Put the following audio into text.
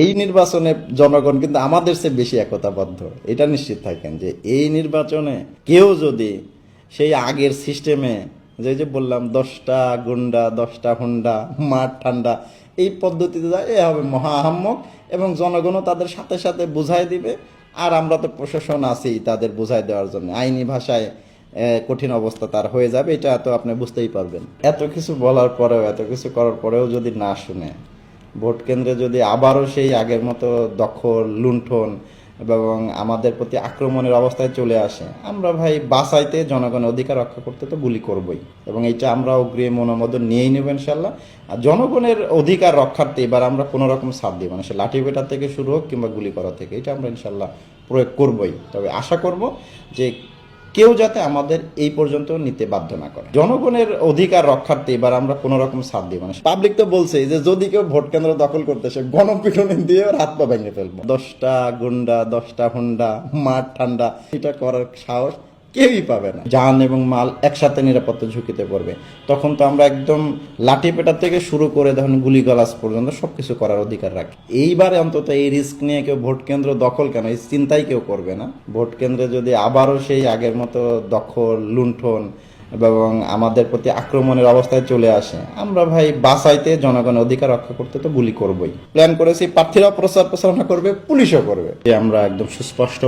এই নির্বাচনে জনগণ কিন্তু আমাদের চেয়ে বেশি একতাবদ্ধ, এটা নিশ্চিত থাকেন যে এই নির্বাচনে কেউ যদি সেই আগের সিস্টেমে যে বললাম 10টা গুন্ডা 10টা হুন্ডা মাঠ ঠান্ডা এই পদ্ধতিতে যায়, এ হবে মহা আহাম্মক এবং জনগণও তাদের সাথে সাথে বুঝাই দিবে। আর আমরা তো প্রশাসন আছি তাদের বুঝাই দেওয়ার জন্য, আইনি ভাষায় কঠিন অবস্থা তার হয়ে যাবে, এটা তো আপনি বুঝতেই পারবেন। এত কিছু বলার পরেও এত কিছু করার পরেও যদি না শুনে, ভোট কেন্দ্রে যদি আবারও সেই আগের মতো দখল লুণ্ঠন এবং আমাদের প্রতি আক্রমণের অবস্থায় চলে আসে, আমরা ভাই বাঁচাইতে জনগণের অধিকার রক্ষা করতে তো গুলি করবই, এবং এইটা আমরা অগ্রিম অনুমোদন নিয়েই নেব ইনশাল্লাহ। আর জনগণের অধিকার রক্ষার্থে এবার আমরা কোনো রকম সাথ দিব না, সে লাঠি পেটা থেকে শুরু হোক কিংবা গুলি করা থেকে, এটা আমরা ইনশাল্লাহ প্রয়োগ করবই। তবে আশা করব যে কেউ যাতে আমাদের এই পর্যন্ত নিতে বাধ্য না করে। জনগণের অধিকার রক্ষার্থে এবার আমরা কোনো রকম সাথ দিব না। পাবলিক তো বলছে যে যদি কেউ ভোট কেন্দ্র দখল করতে সে গণপিটুনি দিয়ে ওর হাত পা ভেঙে ফেলবো। 10টা গুন্ডা 10টা হুন্ডা মাঠ ঠান্ডা এটা করার সাহস কেউই পাবে না। জান এবং মাল একসাথে নিরাপত্তা ঝুঁকিতে পড়বে, তখন তো আমরা একদম লাঠি পেটা থেকে শুরু করে ধরুন গুলি গালাজ পর্যন্ত সবকিছু করার অধিকার রাখি। এইবারে অন্তত এই রিস্ক নিয়ে কেউ ভোট কেন্দ্র দখল কেন এই চিন্তাই কেউ করবে না। ভোট কেন্দ্রে যদি আবারও সেই আগের মতো দখল লুণ্ঠন এবং আমাদের প্রতি আক্রমণের অবস্থায় চলে আসে, আমরা ভাই বাঁচাইতে জনগণের অধিকার রক্ষা করতে তো গুলি করবই। প্ল্যান করেছি প্রার্থীরাও প্রচার প্রচারণা করবে, পুলিশও করবে, আমরা একদম সুস্পষ্ট